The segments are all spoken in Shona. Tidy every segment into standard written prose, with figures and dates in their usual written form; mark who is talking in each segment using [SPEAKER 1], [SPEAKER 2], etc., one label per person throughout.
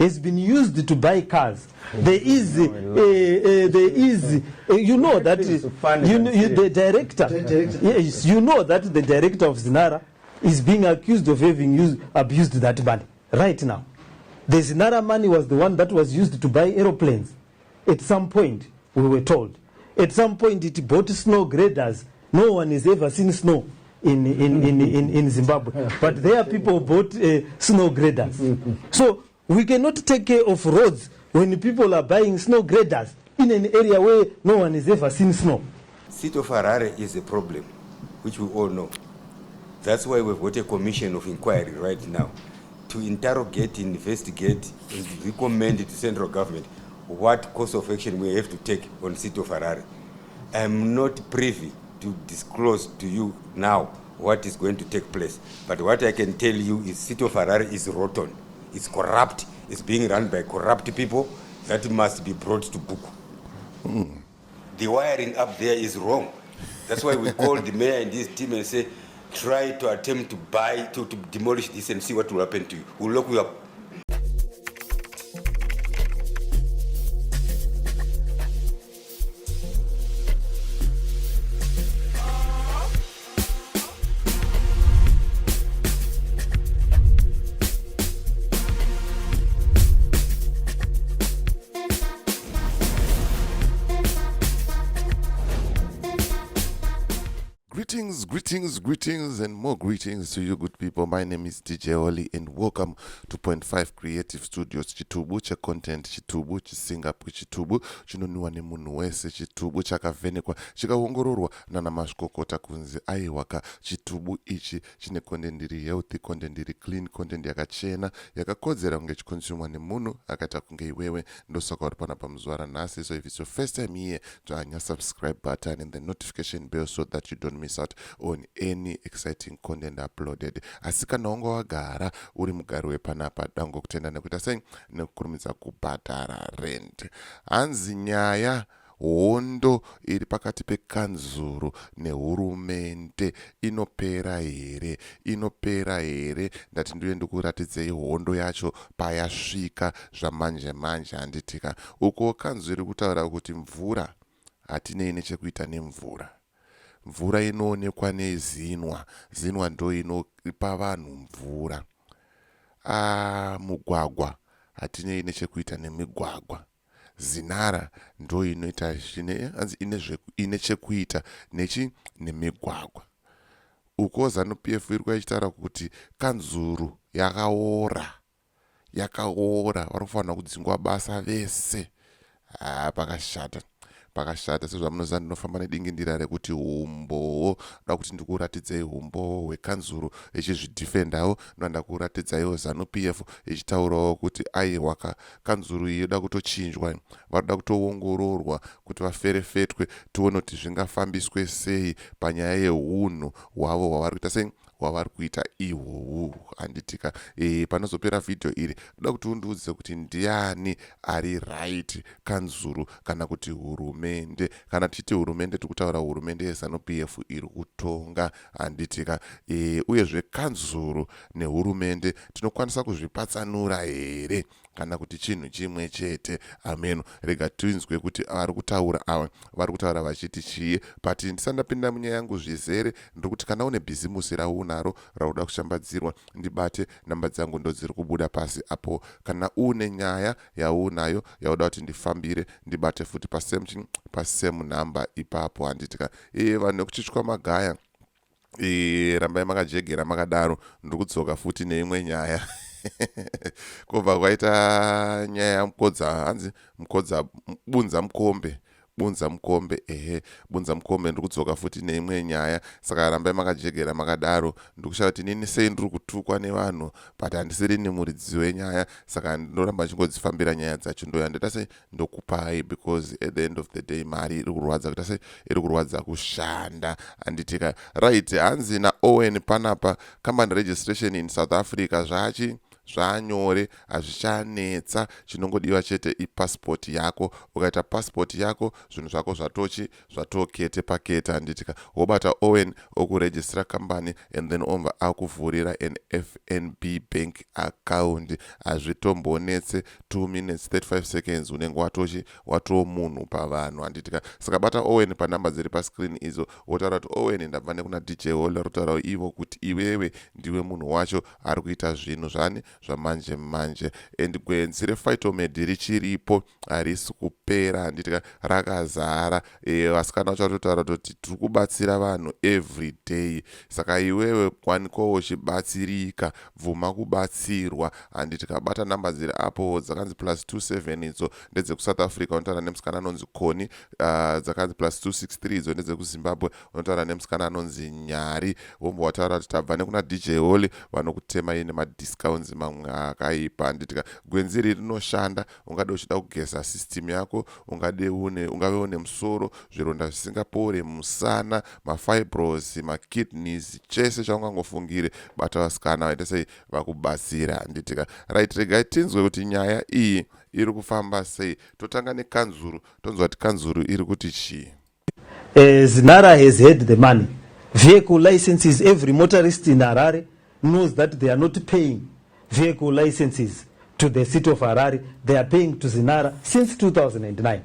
[SPEAKER 1] has been used to buy cars. There is, you know that the director, yes, you know that the director of Zinara is being accused of having abused that money right now. The Zinara money was the one that was used to buy aeroplanes. At some point, we were told. At some point, it bought snow graders. No one has ever seen snow in Zimbabwe. But there are people who bought snow graders. So we cannot take care of roads when people are buying snow graders in an area where no one has ever seen snow.
[SPEAKER 2] City of Harare is a problem, which we all know. That's why we've got a commission of inquiry right now to interrogate, investigate, and recommend to central government what course of action we have to take on City of Harare. I'm not privy to disclose to you now what is going to take place. But what I can tell you is City of Harare is rotten. It's corrupt. It's being run by corrupt people that must be brought to book. The wiring up there is wrong. That's why we call the mayor and his team and say, try to attempt to demolish this and see what will happen to you. We'll lock you up.
[SPEAKER 3] Greetings, and more greetings to you good people. My name is DJ Oli and welcome to Point 5 Creative Studios. Chitubu cha content, chitubu chisingapu, chitubu chinoniwa ni munhu wese, chitubu chakavhenekwa chikaongororwa nana mazvikokota kunzi aiwaka. Chitubu ichi chine content iri healthy, content iri clean, content yakachena yakakodzera kunge chikonsumwa nemunhu akaita kunge iwewe. Ndosaka uri pana pamuzuva ranhasi. So if it's your first time here, dzvanya subscribe button and the notification bell so that you don't miss out on any exciting content uploaded. Asi kana wanga wagara uri mugari wepanapa dango kutenda nekuita sei nekukurumidza kubhadhara rent. Hanzi nyaya hondo iri pakati pekanzuru nehurumende inopera here? Ndati ndiye ndikuratidzei hondo yacho payasvika zvamanje manje. Handitika uko kanzuru iri kutaura kuti mvura hatinei nechekuita nemvura. Mvura inoonekwa nezinwa. Zinwa ndo inopa vanhu mvura. Mugwagwa hatinei nechekuita nemigwagwa. Zinara ndo inoita ine chekuita nemigwagwa. Uko Zanu PF iri kuitaura kuti kanzuru yakaora. Varikufanira kudzingwa basa vese. Pakashata sezvamunoziva ndinofamba nedingindira rekuti umbo da kuti ndikuratidzei umbo hwekanzuru echizvidhifendawo. Ndoda kuratidzaiwo Zanu PF ichitaurawo kuti aiwa kanzuru iyi yoda kutochinjwa, varoda kutoongororwa kuti vaferefetwe tione kuti zvingafambiswe sei panyaya yeunhu hwavo hwavari kuita sei hwavari kuita ihwohwo. Handitika panozopera vhidhiyo iri ndoda kuti undiudze kuti ndiani ari right, kanzuru kana kuti hurumende. Kana tichiti hurumende tikutaura hurumende yeZanu PF iri kutonga. Handitika uyezve kanzuru nehurumende tinokwanisa kuzvipatsanura here kana kuti chinhu chimwe chete? Ameno. Rega tinzwe kuti vari kutaura ava vari kutaura vachiti chii. But ndisandapinda munyaya yangu zvizere, ndikuti kana une bhizimusi raunaro rauda kushambadzirwa ndibate, namba dzangu ndo dziri kubuda pasi apo. Kana une nyaya yaunayo yauda kuti ndifambire ndibate futi pasame namba ipapo. Handitika vanhu nekuchitywa magaya, rambai makajegera makadaro. Ndiri kudzoka futi neimwe nyaya kubva kwaita nyaya yamukudza, hanzi mukudza bunza mukombe. Bunza mukombe ndiri kudzoka futi neimwe nyaya. Saka rambai makajegera makadaro. Ndikushaura kuti nini sei ndiri kutukwa nevanhu but handisiri nemuridzi wenyaya. Saka ndinoramba ndichingodzifambira nyaya dzacho. Ndoyandita sei ndokupai because at the end of the day mari iri kurwadza kuita sei iri kurwadza kushanda. Handitika right. Hanzi naOwen panapa company registration in South Africa zvanyore, hazvichanetsa. Chinongodiwa chete ipassport yako. Ukaita passport yako, zvinhu zvako zvatokete pakete handitika. Wobata Owen okuregistra company and then omva akuvhurira an FNB bank account. Hazvitombonetse 2 minutes 35 seconds unenge watomunhu pavanhu handitika. Saka bata Owen panamba dziri pascreen izo, wotaura kuti Owen ndabva nekuna DJ Hall rotaura ivo kuti iwewe ndiwe munhu wacho ari kuita zvinhu zvamanje manje. And gwenzi rephytomed richiripo harisi kupera handitika, rakazara. Vasikana vacho vatotaura kuti tiri kubatsira vanhu every day. Saka iwewe wanikwawo uchibatsirika, bvuma kubatsirwa handitika. Bata namba dziri apo dzakanzi +27 idzo ndedzekusouth Africa unotaura nemusikana anonzi Koni, dzakanzi +263 idzo ndedzekuZimbabwe unotaura nemusikana anonzi Nyari. Wombo wataura kuti tabva nekuna DJ Hall vanokutemai nemadiscounts mamwe akaipa handitika. Gwenzi iri rinoshanda, ungade uchida kugeza system yako, ungave une musoro, zvironda zvisingapore, musana, mafibros, makidneys, chese chaungangofungire, bata vasikana vaita sei vakubatsira handitika. Right, regai tinzwe kuti nyaya iyi iri kufamba sei. Totanga neKanzuru, tonzwa kuti Kanzuru iri kuti chii.
[SPEAKER 1] Zinara has had the money. Vehicle licenses, every motorist in Harare knows that they are not paying vehicle licenses to the city of Harare. They are paying to Zinara since 2009.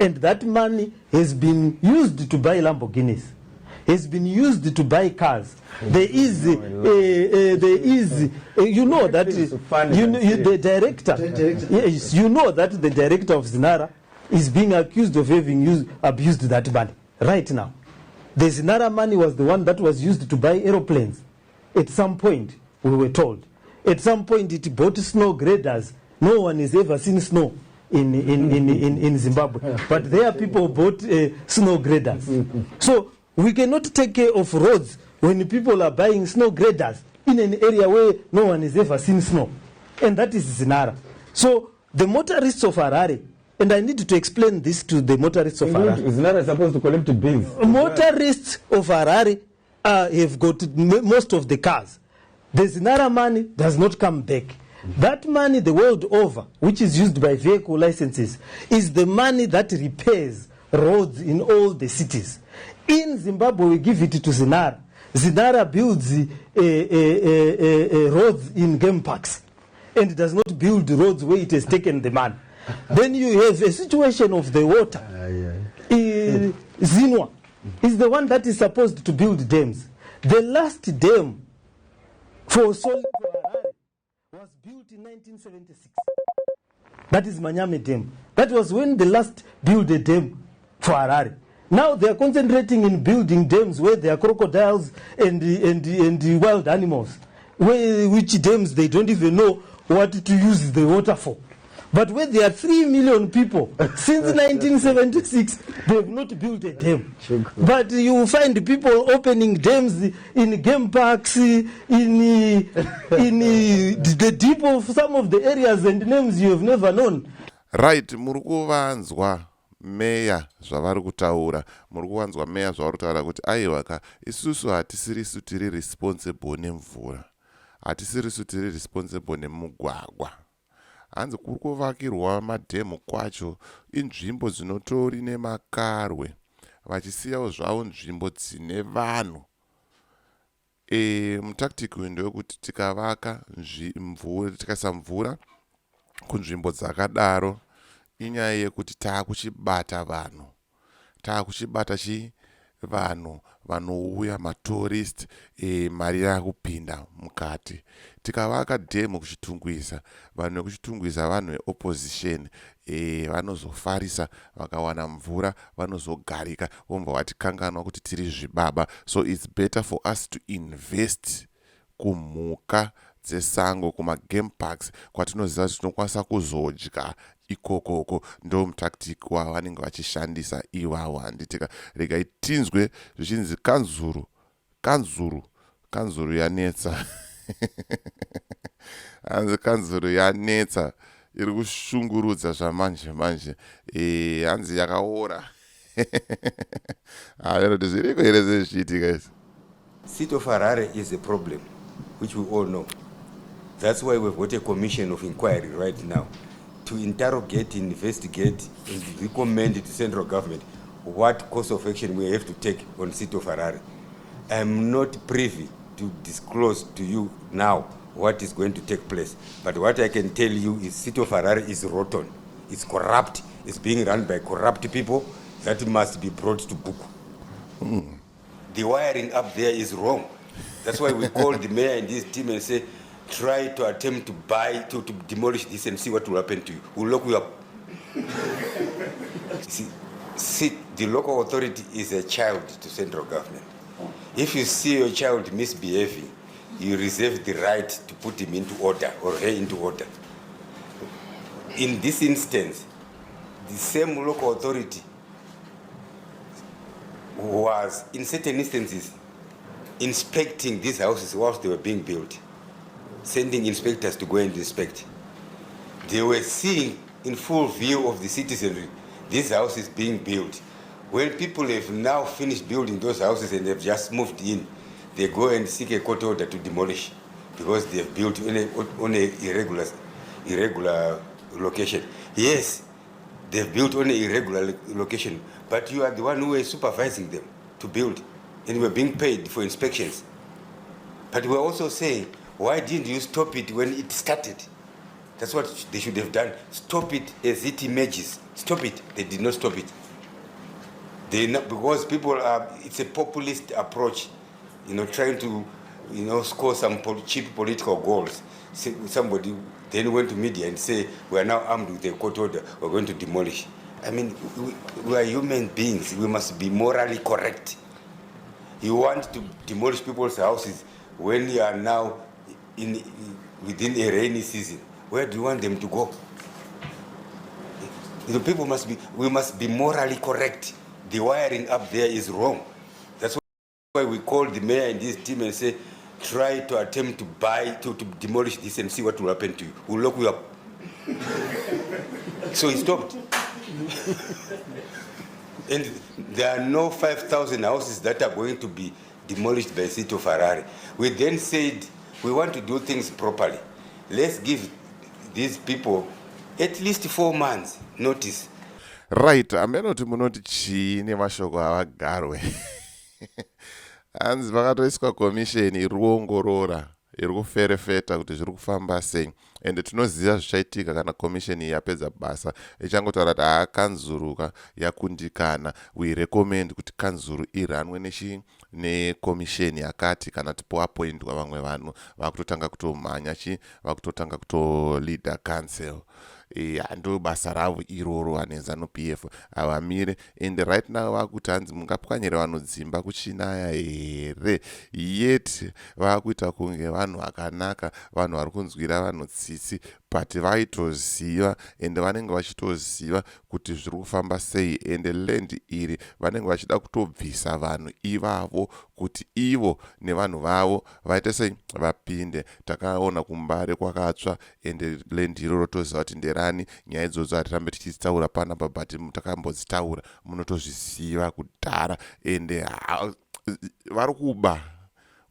[SPEAKER 1] And that money has been used to buy Lamborghinis, has been used to buy cars. There is, you know that the director, yes, you know that the director of Zinara is being accused of having abused that money right now. The Zinara money was the one that was used to buy aeroplanes. At some point, we were told. At some point, it bought snow graders. No one has ever seen snow in Zimbabwe. But there people bought snow graders. So we cannot take care of roads when people are buying snow graders in an area where no one has ever seen snow. And that is Zinara. So the motorists of Harare, and I need to explain this to the motorists of Harare.
[SPEAKER 4] Zinara is supposed to collect bills.
[SPEAKER 1] Motorists of Harare have got most of the cars. The Zinara money does not come back. That money the world over, which is used by vehicle licenses, is the money that repairs roads in all the cities. In Zimbabwe, we give it to Zinara. Zinara builds roads in game parks and does not build roads where it has taken the money. Then you have a situation of the water. Zinwa is the one that is supposed to build dams. The last dam for Harare was built in 1976. That is Manyame Dam. That was when the last built a dam for Harare. Now they are concentrating in building dams where there are crocodiles and wild animals, which dams they don't even know what to use the water for. But when there are 3 million people, since 1976, they have not built a dam. But you find people opening dams in game parks, in the deep of some of the areas and names you have never known.
[SPEAKER 3] Right, murukuvanzwa meya zvavari kutaura, murukuvanzwa meya zvavari kutaura kuti aiwaka isusu hatisirisu tiri responsible nemvura, hatisirisu tiri responsible nemugwagwa. Hanzi kuri kuvakirwa madhemu kwacho inzvimbo dzinotori nemakarwe, vachisiyawo zvavo nzvimbo dzine vanhu. Mutactic ndewekuti tikavaka tikaisa mvura kunzvimbo dzakadaro, inyaya yekuti taakuchibata vanhu, taakuchibata vanhu vanouya matourist, mari yakupinda mukati. Tikavaka dhemu kuchitungwiza, vanhu vekuchitungwiza vanhu veopposition, vanozofarisa, vakawana mvura vanozogarika, vomva vatikanganwa kuti tiri zvibaba. So it's better for us to invest kumhuka dzesango, kuma-game parks, kwatinoziva kuti tinokwanisa kuzodya ikokoko. Ndo mutactic wavanenge vachishandisa iwawo handitika. Regai tinzwe zvichinzi Kanzuru yanetsa. Hanzi Kanzuru yanetsa, iri kushungurudza zvamanje manje. Hanzi yakaora. Kuti zviriko here zvezvichiitika izvi.
[SPEAKER 2] City of Harare is a problem, which we all know. That's why we've got a commission of inquiry right now to interrogate, investigate, and recommend to central government what course of action we have to take on City of Harare. I'm not privy to disclose to you now what is going to take place. But what I can tell you is City of Harare is rotten. It's corrupt. It's being run by corrupt people that must be brought to book. The wiring up there is wrong. That's why we call the mayor and his team and say, try to attempt to demolish this and see what will happen to you. We'll lock you up. See, the local authority is a child to central government. If you see your child misbehaving, you reserve the right to put him into order or her into order. In this instance, the same local authority was, in certain instances, inspecting these houses whilst they were being built, sending inspectors to go and inspect. They were seeing in full view of the citizenry these houses being built. When people have now finished building those houses and they've just moved in, they go and seek a court order to demolish because they've built on a irregular location. Yes, they've built on an irregular location, but you are the one who is supervising them to build, and we're being paid for inspections. But we're also saying, why didn't you stop it when it started? That's what they should have done. Stop it as it emerges. Stop it. They did not stop it. Because people are, it's a populist approach, trying to, score some cheap political goals. Somebody then went to media and say, we are now armed with a court order, we're going to demolish. I mean, we are human beings. We must be morally correct. You want to demolish people's houses when you are now within a rainy season. Where do you want them to go? We must be morally correct. The wiring up there is wrong. That's why we call the mayor and his team and say, try to attempt to demolish this and see what will happen to you. We'll lock you up. So he stopped. And there are no 5,000 houses that are going to be demolished by the City of Harare. We then said, we want to do things properly. Let's give these people at least 4 months notice.
[SPEAKER 3] Right, amenoti munoti chini mashoko havagarwe. Hanzi vakatoiswa komisheni iri kuongorora, iri kuferefeta kuti zviri kufamba sei. Ende tinoziva zvichaitika kana komisheni yapedza basa ichangotaura kuti Kanzuru yakundikana. We recommend kuti Kanzuru iranwe nekomisheni yakati kana tipoapoindwa vamwe vanhu vakutotanga kutomhanya vakutotanga kutoleader council. Ndo basa ravo iroro ane Zanu PF avamire. And right now vakuti hanzi mungapwanyira vanhu dzimba kuchinaya here, yet vakuita kunge vanhu vakanaka, vanhu vari kunzwira vanhu tsitsi, but vaitoziva ende vanenge vachitoziva kuti zviri kufamba sei, ende land iri vanenge vachida kutobvisa vanhu ivavo kuti ivo nevanhu vavo vaite sei vapinde. Takaona kumbare kwakatsva ende land iroro toziva kuti nderani. Nyaya idzodzo hatirambe tichitaura panapa, but takambodzitaura munotozviziva kudhara, ende vari kuba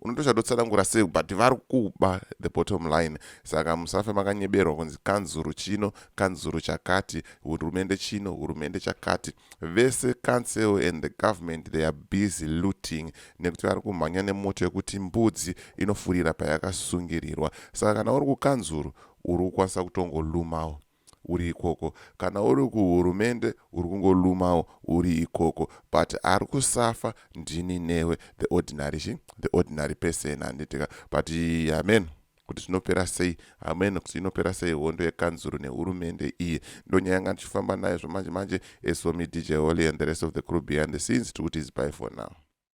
[SPEAKER 3] unotoshatotsanangura sei, but vari kuba the bottom line. Saka musafe makanyeberwa kunzi Kanzuru chino, Kanzuru chakati, hurumende chino, hurumende chakati. Vese council and the government, they are busy looting, nekuti vari kumhanya nemoto yekuti mbudzi inofurira payakasungirirwa. Saka kana uri kuKanzuru uri kukwanisa kutongolumawo uri ikoko, kana uri kuhurumende uri kungolumawo uri ikoko, but ari kusafa ndini newe, the ordinary person handitika. But amen kuti zvinopera sei, amen kuti inopera sei hondo yeKanzuru nehurumende iyi. Ndo nyaya yanga ndichifamba nayo zvomanje manje. As for me, DJ Holly and the rest of the crew behind the scenes, it is bye for now.